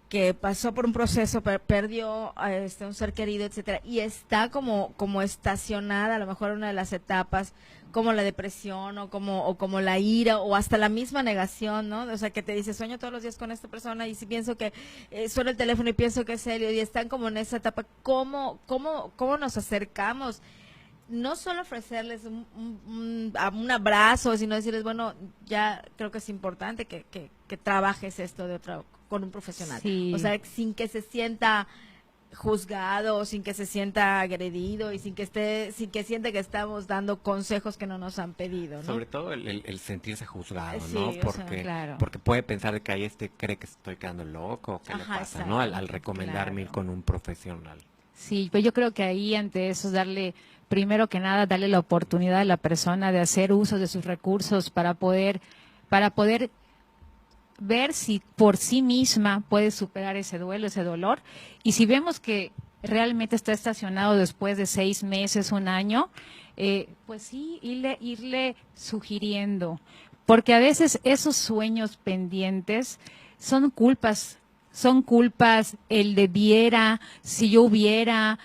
que pasó por un proceso, perdió a un ser querido, etcétera, y está como estacionada, a lo mejor en una de las etapas, como la depresión o como la ira o hasta la misma negación, ¿no? O sea, que te dice, sueño todos los días con esta persona y si pienso que suena el teléfono y pienso que es serio y están como en esa etapa, ¿cómo nos acercamos? No solo ofrecerles un abrazo, sino decirles, bueno, ya creo que es importante que trabajes esto con un profesional. Sí. O sea, sin que se sienta juzgado, sin que se sienta agredido y sin que sienta que estamos dando consejos que no nos han pedido, ¿no? Sobre todo el sentirse juzgado, Sí, ¿no? o sea, Porque, claro. porque puede pensar de que ahí cree que estoy quedando loco, ¿qué le Ajá, pasa, exacto, ¿no? Al recomendarme ir claro. con un profesional. Sí, pues yo creo que ahí ante eso primero que nada, darle la oportunidad a la persona de hacer uso de sus recursos para poder ver si por sí misma puede superar ese duelo, ese dolor. Y si vemos que realmente está estacionado después de 6 meses, 1 año, pues sí, irle sugiriendo. Porque a veces esos sueños pendientes son culpas el debiera, si yo hubiera,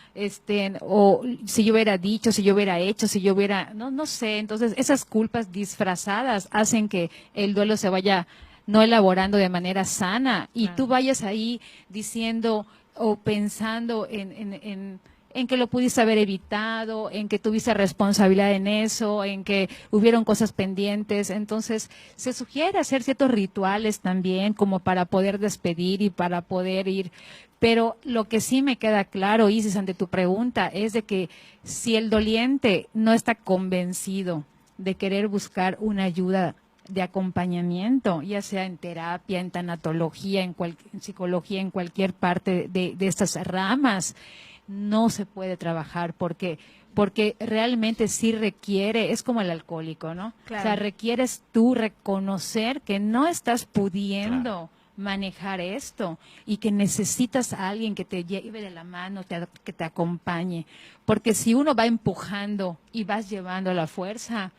o si yo hubiera dicho, si yo hubiera hecho, si yo hubiera, no sé. Entonces, esas culpas disfrazadas hacen que el duelo se vaya no elaborando de manera sana y Claro. tú vayas ahí diciendo o pensando en que lo pudiste haber evitado, en que tuviste responsabilidad en eso, en que hubieron cosas pendientes. Entonces, se sugiere hacer ciertos rituales también como para poder despedir y para poder ir. Pero lo que sí me queda claro, Isis, ante tu pregunta, es de que si el doliente no está convencido de querer buscar una ayuda de acompañamiento, ya sea en terapia, en tanatología, en psicología, en cualquier parte de estas ramas, no se puede trabajar porque realmente sí requiere, es como el alcohólico, ¿no? Claro. O sea, requieres tú reconocer que no estás pudiendo manejar esto y que necesitas a alguien que te lleve de la mano, que te acompañe, porque si uno va empujando y vas llevando a la fuerza,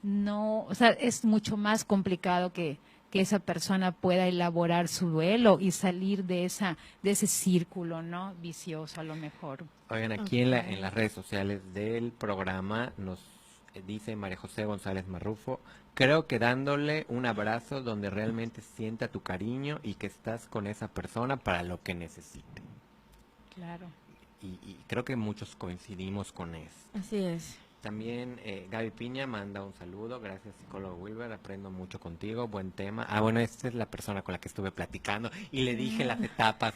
no, o sea, es mucho más complicado que esa persona pueda elaborar su duelo y salir de ese círculo, ¿no? Vicioso a lo mejor. Oigan, aquí en las redes sociales del programa nos dice María José González Marrufo, creo que dándole un abrazo donde realmente sienta tu cariño y que estás con esa persona para lo que necesite. Claro. Y creo que muchos coincidimos con eso. Así es. También Gaby Piña manda un saludo, gracias psicólogo Wilber, aprendo mucho contigo, buen tema. Ah, bueno, esta es la persona con la que estuve platicando y le dije las etapas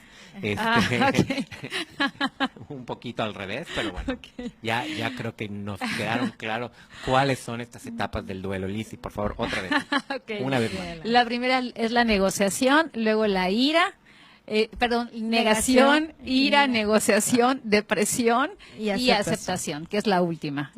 un poquito al revés, pero bueno, ya creo que nos quedaron claros cuáles son estas etapas del duelo. Lizzy, por favor, otra vez, una vez más. La primera es la negociación, luego la ira, negación, ira, negociación, depresión y aceptación, que es la última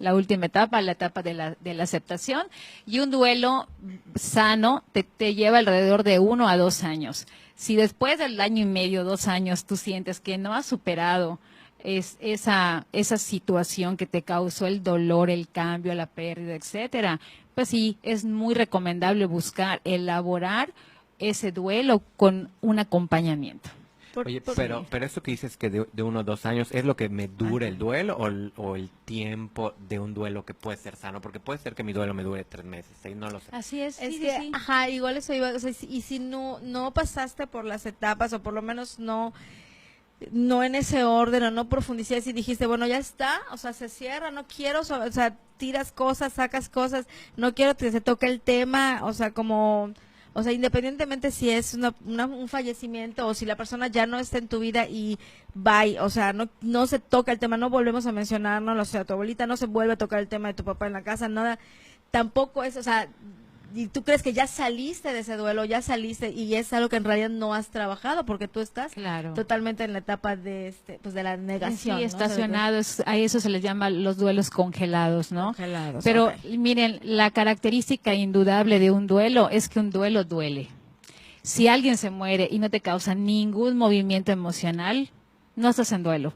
etapa, la etapa de la aceptación. Y un duelo sano te lleva alrededor de 1 a 2 años. Si después del 1.5, 2 años tú sientes que no has superado esa situación que te causó el dolor, el cambio, la pérdida, etcétera, pues sí, es muy recomendable buscar elaborar ese duelo con un acompañamiento. Oye, pero eso que dices que de 1 o 2 años, ¿es lo que me dure el duelo o el tiempo de un duelo que puede ser sano? Porque puede ser que mi duelo me dure 3 meses, 6, no lo sé. Así es, Es sí, que, sí. ajá, igual eso iba, o sea, y si no pasaste por las etapas, o por lo menos no en ese orden, o no profundizaste y dijiste, bueno, ya está, o sea, se cierra, no quiero, o sea, tiras cosas, sacas cosas, no quiero que se toque el tema, o sea, como, o sea, independientemente si es un fallecimiento o si la persona ya no está en tu vida y bye, o sea, no se toca el tema, no volvemos a mencionarnos, o sea, tu abuelita no se vuelve a tocar el tema de tu papá en la casa, nada, tampoco es, o sea, y tú crees que ya saliste de ese duelo, ya saliste y es algo que en realidad no has trabajado porque tú estás Claro. totalmente en la etapa de pues de la negación, Sí, ¿no? estacionado, a eso se les llama los duelos congelados, ¿no? Congelados, Pero ok. miren, la característica indudable de un duelo es que un duelo duele. Si alguien se muere y no te causa ningún movimiento emocional, no estás en duelo.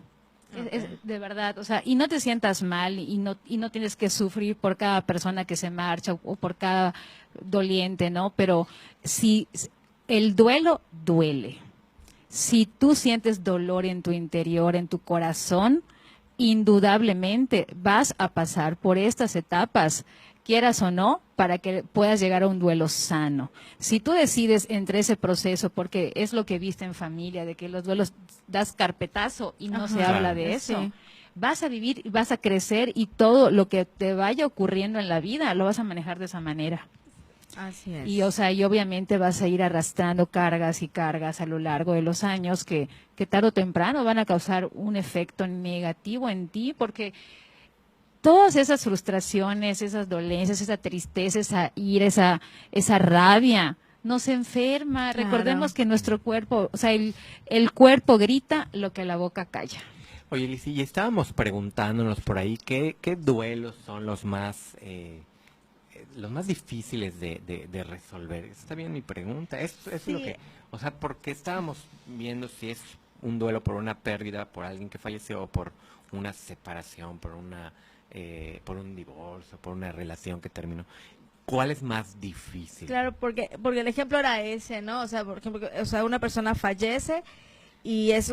Es de verdad, o sea, y no te sientas mal y no tienes que sufrir por cada persona que se marcha o por cada doliente, ¿no? Pero si el duelo duele. Si tú sientes dolor en tu interior, en tu corazón, indudablemente vas a pasar por estas etapas, quieras o no, para que puedas llegar a un duelo sano. Si tú decides entre ese proceso, porque es lo que viste en familia, de que los duelos das carpetazo y no se Ajá, habla claro. de eso, sí. vas a vivir, vas a crecer y todo lo que te vaya ocurriendo en la vida lo vas a manejar de esa manera. Así es. Y, o sea, y obviamente vas a ir arrastrando cargas y cargas a lo largo de los años que tarde o temprano van a causar un efecto negativo en ti, porque todas esas frustraciones, esas dolencias, esa tristeza, esa ira, esa rabia, nos enferma. Claro. Recordemos que nuestro cuerpo, o sea, el cuerpo grita lo que la boca calla. Oye, Lizzy, y estábamos preguntándonos por ahí qué duelos son los más difíciles de resolver. Está bien mi pregunta. Es Sí. lo que, o sea, porque estábamos viendo si es un duelo por una pérdida, por alguien que falleció, o por una separación, por un divorcio, por una relación que terminó. ¿Cuál es más difícil? Claro, porque el ejemplo era ese, ¿no? O sea, por ejemplo, o sea, una persona fallece y es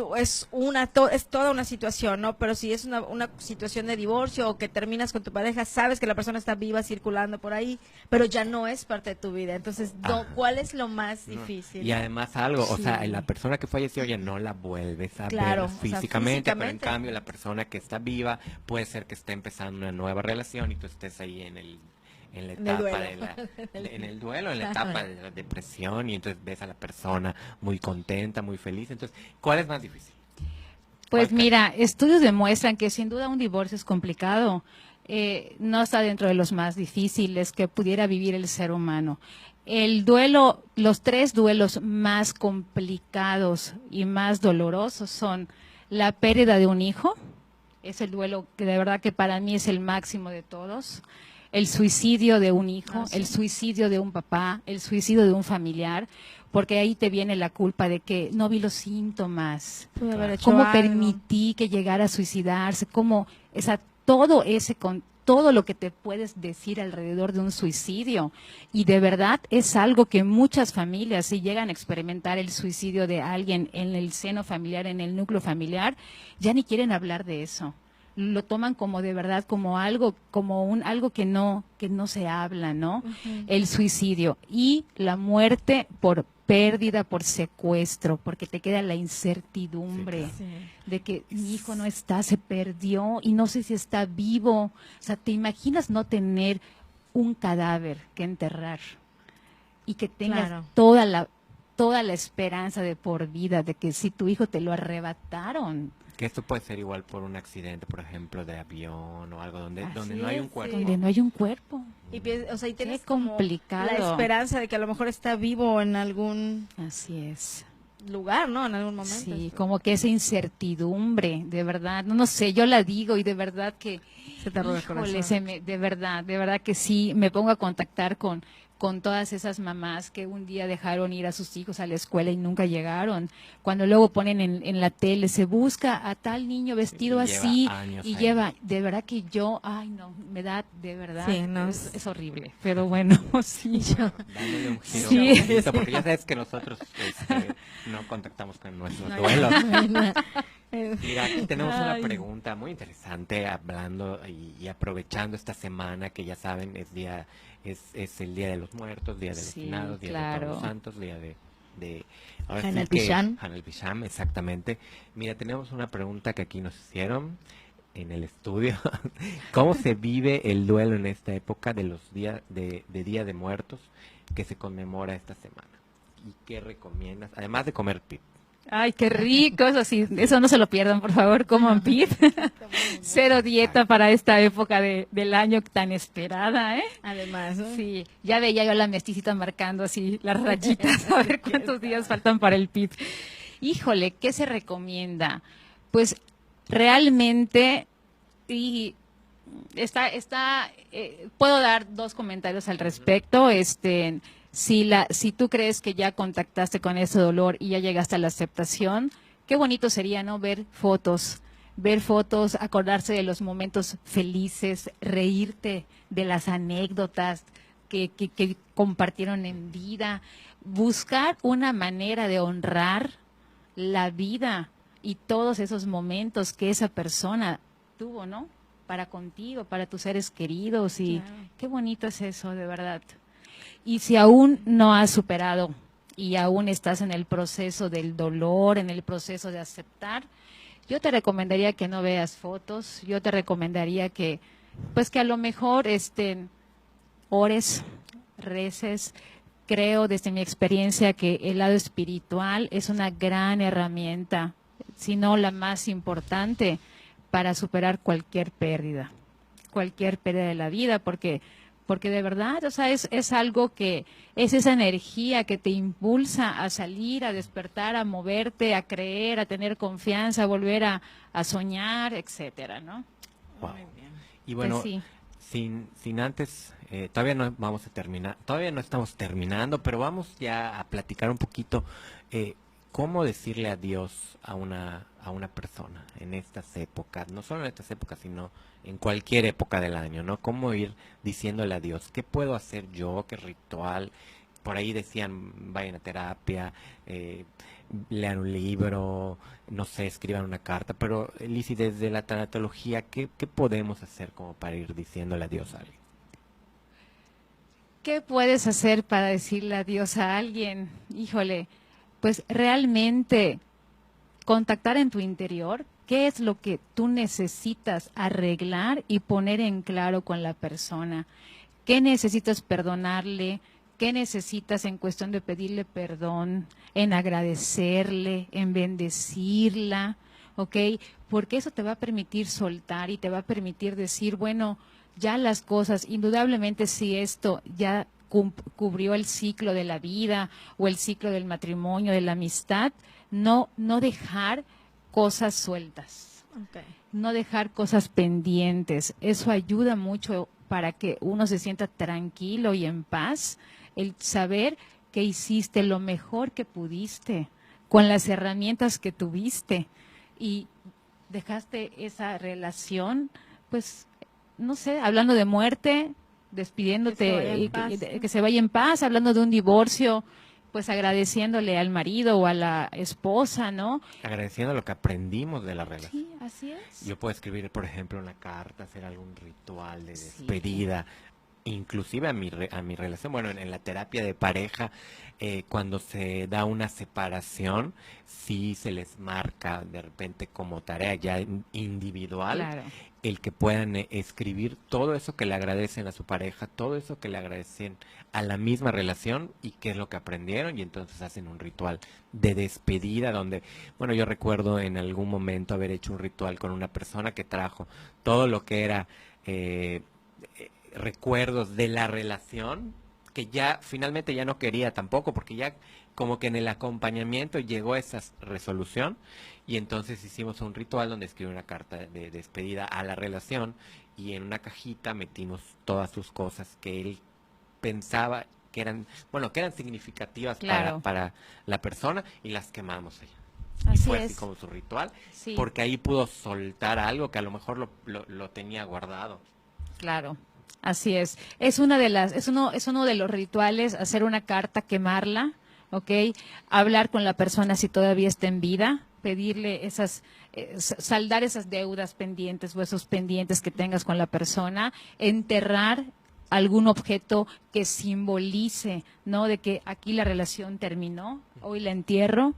toda una situación, ¿no? Pero si es una situación de divorcio o que terminas con tu pareja, sabes que la persona está viva circulando por ahí, pero ya no es parte de tu vida. Entonces, Ajá. ¿cuál es lo más No. difícil? Y además algo, o Sí. sea, la persona que falleció ya no la vuelves a Claro, ver o sea, físicamente, pero en físicamente. cambio la persona que está viva puede ser que esté empezando una nueva relación y tú estés ahí en la En el etapa duelo. en el duelo, en la etapa de la depresión y entonces ves a la persona muy contenta, muy feliz. Entonces, ¿cuál es más difícil? Pues ¿Cuál mira, estudios demuestran que sin duda un divorcio es complicado. No está dentro de los más difíciles que pudiera vivir el ser humano. El duelo, los 3 duelos más complicados y más dolorosos son la pérdida de un hijo, es el duelo que de verdad que para mí es el máximo de todos. El suicidio de un hijo, Sí. el suicidio de un papá, el suicidio de un familiar, porque ahí te viene la culpa de que no vi los síntomas. Pude haber hecho ¿Cómo algo. permití que llegara a suicidarse? ¿Cómo todo lo que te puedes decir alrededor de un suicidio? Y de verdad es algo que muchas familias, si llegan a experimentar el suicidio de alguien en el seno familiar, en el núcleo familiar, ya ni quieren hablar de eso. Lo toman como de verdad, como algo que no se habla, ¿no? Ujú. El suicidio y la muerte por pérdida, por secuestro, porque te queda la incertidumbre Sí. de que mi hijo no está, se perdió y no sé si está vivo. O sea, ¿te imaginas no tener un cadáver que enterrar y que tengas Claro. toda la esperanza de por vida de que si tu hijo te lo arrebataron? Que esto puede ser igual por un accidente, por ejemplo, de avión o algo donde Así no hay es, un cuerpo. donde no hay un cuerpo. Y o sea, y tienes Qué como complicado. la esperanza de que a lo mejor está vivo en algún Así es. lugar, ¿no? En algún momento. Sí, como que esa incertidumbre, de verdad, no sé, yo la digo y de verdad que, Se te arruga el híjole, corazón. de verdad que sí, me pongo a contactar con con todas esas mamás que un día dejaron ir a sus hijos a la escuela y nunca llegaron. Cuando luego ponen en la tele, se busca a tal niño vestido así y lleva, de verdad que yo, ay no, me da, de verdad, sí, no, es horrible, pero bueno, sí. Dándole un giro, Sí. poquito, porque ya sabes que nosotros no contactamos con nuestros duelos. Mira, aquí tenemos una pregunta muy interesante, hablando y aprovechando esta semana que ya saben es el Día de los Muertos, Día de los Finados, Día de Todos los Santos, Día de Hanel Pisham. Hanel Pisham, exactamente. Mira, tenemos una pregunta que aquí nos hicieron en el estudio. ¿Cómo se vive el duelo en esta época de los días de Día de Muertos que se conmemora esta semana? ¿Y qué recomiendas? Además de comer pip. Ay, qué rico, eso no se lo pierdan, por favor, coman pip. Cero dieta para esta época del año tan esperada, ¿eh? Además, ¿no? Sí, ya veía yo a la mesticita marcando así las rayitas, a ver cuántos días faltan para el pip. Híjole, ¿qué se recomienda? Pues realmente, y puedo dar dos comentarios al respecto, si tú crees que ya contactaste con ese dolor y ya llegaste a la aceptación, qué bonito sería, ¿no? Ver fotos, acordarse de los momentos felices, reírte de las anécdotas que compartieron en vida, buscar una manera de honrar la vida y todos esos momentos que esa persona tuvo, ¿no? Para contigo, para tus seres queridos, y claro, qué bonito es eso, de verdad. Y si aún no has superado y aún estás en el proceso del dolor, en el proceso de aceptar, yo te recomendaría que no veas fotos, yo te recomendaría que a lo mejor ores, reces. Creo desde mi experiencia que el lado espiritual es una gran herramienta, si no la más importante, para superar cualquier pérdida de la vida, porque de verdad, o sea, es algo que es esa energía que te impulsa a salir, a despertar, a moverte, a creer, a tener confianza, a volver a soñar, etcétera, ¿no? Wow. Y bueno, sí, sin antes, todavía no vamos a terminar, todavía no estamos terminando, pero vamos ya a platicar un poquito cómo decirle adiós a una persona en estas épocas, no solo en estas épocas, sino en cualquier época del año, ¿no? Cómo ir diciéndole adiós, ¿qué puedo hacer yo? ¿Qué ritual? Por ahí decían, vayan a terapia, lean un libro, no sé, escriban una carta, pero Lizzy, desde la tanatología, ¿qué podemos hacer como para ir diciéndole adiós a alguien? ¿Qué puedes hacer para decirle adiós a alguien? Híjole, pues realmente contactar en tu interior qué es lo que tú necesitas arreglar y poner en claro con la persona. ¿Qué necesitas perdonarle? ¿Qué necesitas en cuestión de pedirle perdón, en agradecerle, en bendecirla? ¿Ok? Porque eso te va a permitir soltar y te va a permitir decir, bueno, ya las cosas, indudablemente si esto ya cubrió el ciclo de la vida o el ciclo del matrimonio, de la amistad, no dejar cosas sueltas, okay, no dejar cosas pendientes. Eso ayuda mucho para que uno se sienta tranquilo y en paz, el saber que hiciste lo mejor que pudiste con las herramientas que tuviste y dejaste esa relación, pues, no sé, hablando de muerte, despidiéndote, que se vaya en paz, hablando de un divorcio, pues agradeciéndole al marido o a la esposa, ¿no? Agradeciendo lo que aprendimos de la relación. Sí, así es. Yo puedo escribir, por ejemplo, una carta, hacer algún ritual de despedida, inclusive a mi relación, bueno, en la terapia de pareja, cuando se da una separación, sí se les marca de repente como tarea ya individual, claro, el que puedan escribir todo eso que le agradecen a su pareja, todo eso que le agradecen a la misma relación y qué es lo que aprendieron, y entonces hacen un ritual de despedida donde, bueno, yo recuerdo en algún momento haber hecho un ritual con una persona que trajo todo lo que era recuerdos de la relación, que ya finalmente ya no quería tampoco, porque ya como que en el acompañamiento llegó esa resolución, y entonces hicimos un ritual donde escribí una carta de despedida a la relación, y en una cajita metimos todas sus cosas que él pensaba que eran, bueno, que eran significativas Claro. para la persona y las quemamos allá. Y Así fue así es. como su ritual, Sí. porque ahí pudo soltar algo que a lo mejor lo tenía guardado. Claro, así es. Es uno de los rituales, hacer una carta, quemarla, ¿ok? Hablar con la persona si todavía está en vida, pedirle saldar esas deudas pendientes o esos pendientes que tengas con la persona, enterrar algún objeto que simbolice, ¿no? De que aquí la relación terminó, hoy la entierro,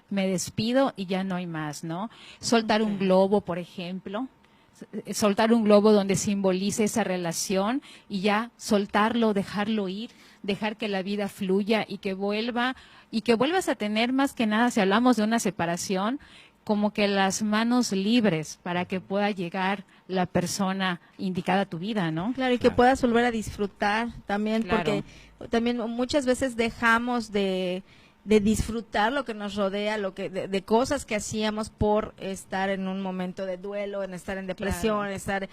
me despido y ya no hay más, ¿no? Soltar un globo, por ejemplo, soltar un globo donde simbolice esa relación y ya soltarlo, dejarlo ir, dejar que la vida fluya y que vuelvas a tener, más que nada, si hablamos de una separación, como que las manos libres para que pueda llegar la persona indicada a tu vida, ¿no? Claro, y que Claro. puedas volver a disfrutar también, Claro. porque también muchas veces dejamos de disfrutar lo que nos rodea, de cosas que hacíamos por estar en un momento de duelo, en estar en depresión, Claro. en estar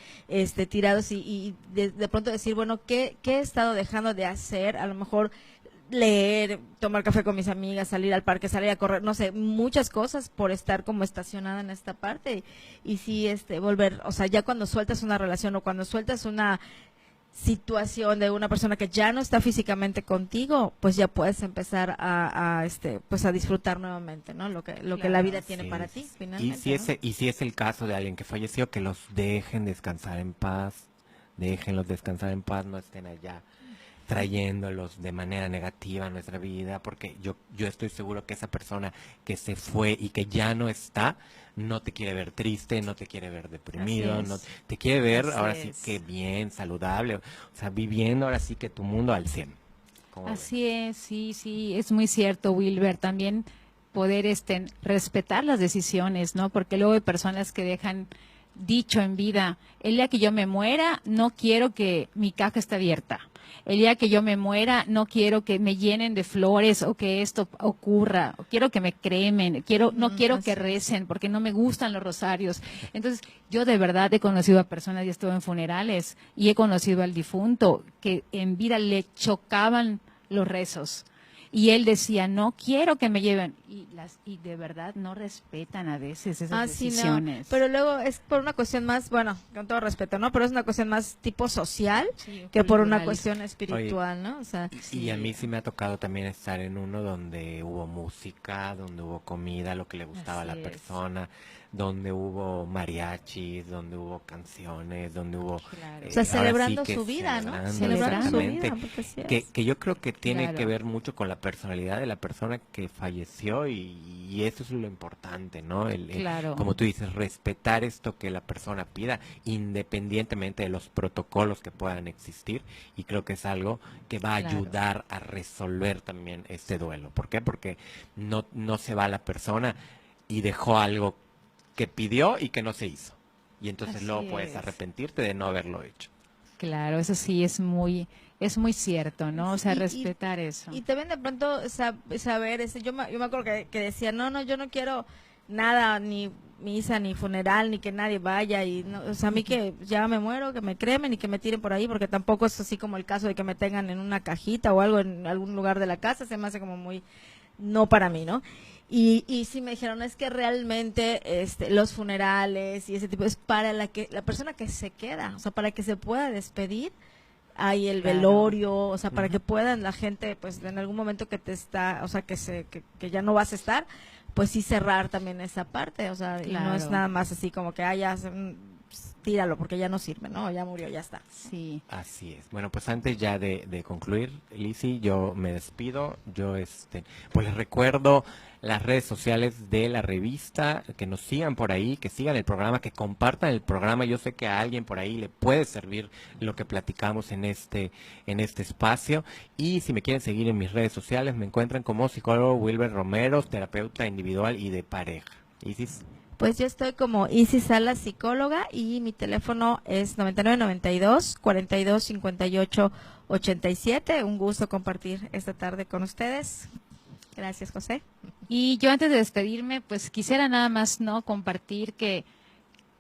tirados y de pronto decir, bueno, ¿qué he estado dejando de hacer? A lo mejor leer, tomar café con mis amigas, salir al parque, salir a correr, no sé, muchas cosas por estar como estacionada en esta parte y sí, volver, o sea, ya cuando sueltas una relación o cuando sueltas una situación de una persona que ya no está físicamente contigo, pues ya puedes empezar pues a disfrutar nuevamente, ¿no? Lo que la Claro, vida tiene Sí, para ti, y finalmente. si, y si es el caso de alguien que falleció, que los dejen descansar en paz, déjenlos descansar en paz, no estén allá trayéndolos de manera negativa a nuestra vida, porque yo estoy seguro que esa persona que se fue y que ya no está, no te quiere ver triste, no te quiere ver deprimido, Así es. no te quiere ver Así ahora sí es. que bien, saludable, o sea, viviendo ahora sí que tu mundo al 100. ¿Cómo ves? Así es, sí, sí, es muy cierto, Wilber. También poder respetar las decisiones, ¿no? Porque luego hay personas que dejan dicho en vida, el día que yo me muera, no quiero que mi caja esté abierta. El día que yo me muera, no quiero que me llenen de flores o que esto ocurra. Quiero que me cremen, no quiero así que es. recen porque no me gustan los rosarios. Entonces, yo de verdad he conocido a personas, y estuve en funerales, y he conocido al difunto que en vida le chocaban los rezos. Y él decía, no quiero que me lleven. Y de verdad no respetan a veces esas Sí, no, decisiones. pero luego es por una cuestión más, bueno, con todo respeto, ¿no? Pero es una cuestión más tipo social Sí, que por una cultural. cuestión espiritual, ¿no? O sea, Y a mí sí me ha tocado también estar en uno donde hubo música, donde hubo comida, lo que le gustaba a la Así es. persona, donde hubo mariachis, donde hubo canciones, donde hubo... Claro. o sea, ahora sí celebrando que su vida, ¿no? celebrando, Celebrando su exactamente. vida, porque así Que, es. que yo creo que tiene Claro. que ver mucho con la personalidad de la persona que falleció y eso es lo importante, ¿no? Claro. Como tú dices, respetar esto que la persona pida, independientemente de los protocolos que puedan existir, y creo que es algo que va a Claro. ayudar a resolver también este duelo. ¿Por qué? Porque no se va la persona y dejó algo que pidió y que no se hizo. Y entonces Así luego puedes es. arrepentirte de no haberlo hecho. Claro, eso sí es muy cierto, ¿no? O sea, Y- respetar eso. Y también de pronto saber, yo me acuerdo que decía, no, yo no quiero nada, ni misa, ni funeral, ni que nadie vaya, y no, o sea, a mí que ya me muero, que me cremen y que me tiren por ahí, porque tampoco es así como el caso de que me tengan en una cajita o algo en algún lugar de la casa, se me hace como muy, no para mí, ¿no? Y sí me dijeron, es que realmente los funerales y ese tipo es para la persona que se queda, o sea, para que se pueda despedir, hay el Claro. velorio, o sea, para Ujú. que puedan la gente, pues en algún momento que te está, o sea, que ya no vas a estar, pues sí cerrar también esa parte, o sea, y no es Claro. nada más así como que, tíralo porque ya no sirve, ¿no? Ya murió, ya está. Sí. Así es. Bueno, pues antes ya de concluir, Lizzy, yo me despido. Yo pues les recuerdo las redes sociales de la revista, que nos sigan por ahí, que sigan el programa, que compartan el programa. Yo sé que a alguien por ahí le puede servir lo que platicamos en este espacio. Y si me quieren seguir en mis redes sociales, me encuentran como psicólogo Wilber Romero, terapeuta individual y de pareja. Isis. Pues yo estoy como Isis Salas, psicóloga, y mi teléfono es 9992-4258-87. Un gusto compartir esta tarde con ustedes. Gracias, José. Y yo antes de despedirme, pues quisiera nada más no compartir que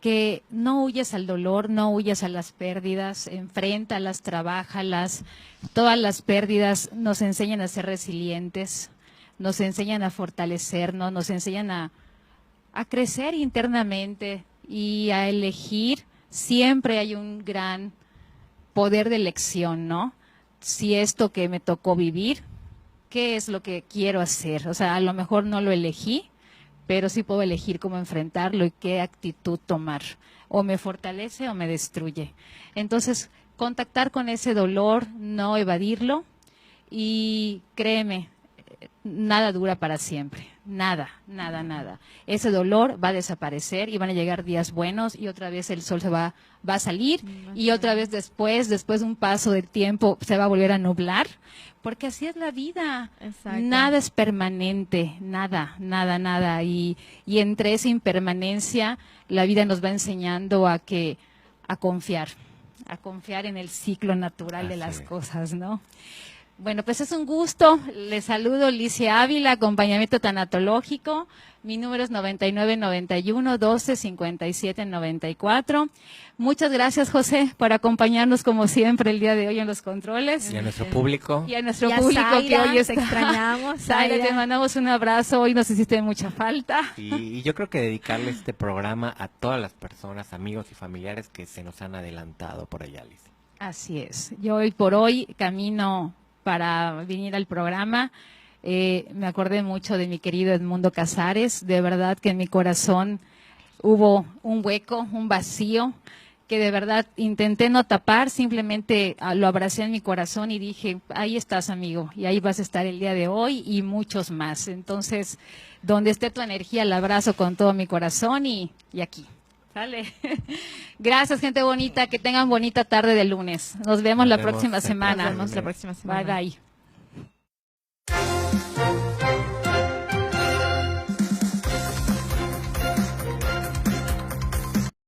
que no huyas al dolor, no huyas a las pérdidas, enfréntalas, trabájalas. Todas las pérdidas nos enseñan a ser resilientes, nos enseñan a fortalecernos, nos enseñan a crecer internamente y a elegir. Siempre hay un gran poder de elección, ¿no? Si esto que me tocó vivir, ¿qué es lo que quiero hacer? O sea, a lo mejor no lo elegí, pero sí puedo elegir cómo enfrentarlo y qué actitud tomar. O me fortalece o me destruye. Entonces, contactar con ese dolor, no evadirlo, y créeme, nada dura para siempre. Nada, nada, nada. Ese dolor va a desaparecer y van a llegar días buenos y otra vez el sol va a salir y otra vez después de un paso del tiempo se va a volver a nublar, porque así es la vida. Exacto. Nada es permanente, nada, nada, nada. Y entre esa impermanencia la vida nos va enseñando a confiar en el ciclo natural de las cosas, ¿no? Bueno, pues es un gusto. Les saludo, Licia Ávila, acompañamiento tanatológico. Mi número es 9991-125794. Muchas gracias, José, por acompañarnos como siempre el día de hoy en los controles. Y a nuestro público. Y a nuestro Y a público Zaira, que hoy está. te extrañamos. Zaira, te mandamos un abrazo. Hoy nos hiciste mucha falta. Y yo creo que dedicarle este programa a todas las personas, amigos y familiares que se nos han adelantado por allá, Liz. Así es. Yo hoy por hoy camino para venir al programa. Me acordé mucho de mi querido Edmundo Casares. De verdad que en mi corazón hubo un hueco, un vacío, que de verdad intenté no tapar, simplemente lo abracé en mi corazón y dije, ahí estás, amigo, y ahí vas a estar el día de hoy y muchos más. Entonces, donde esté tu energía, la abrazo con todo mi corazón y aquí. ¿Sale? Gracias, gente bonita, que tengan bonita tarde de lunes. Nos vemos la próxima semana. Nos vemos la próxima semana. Bye, bye.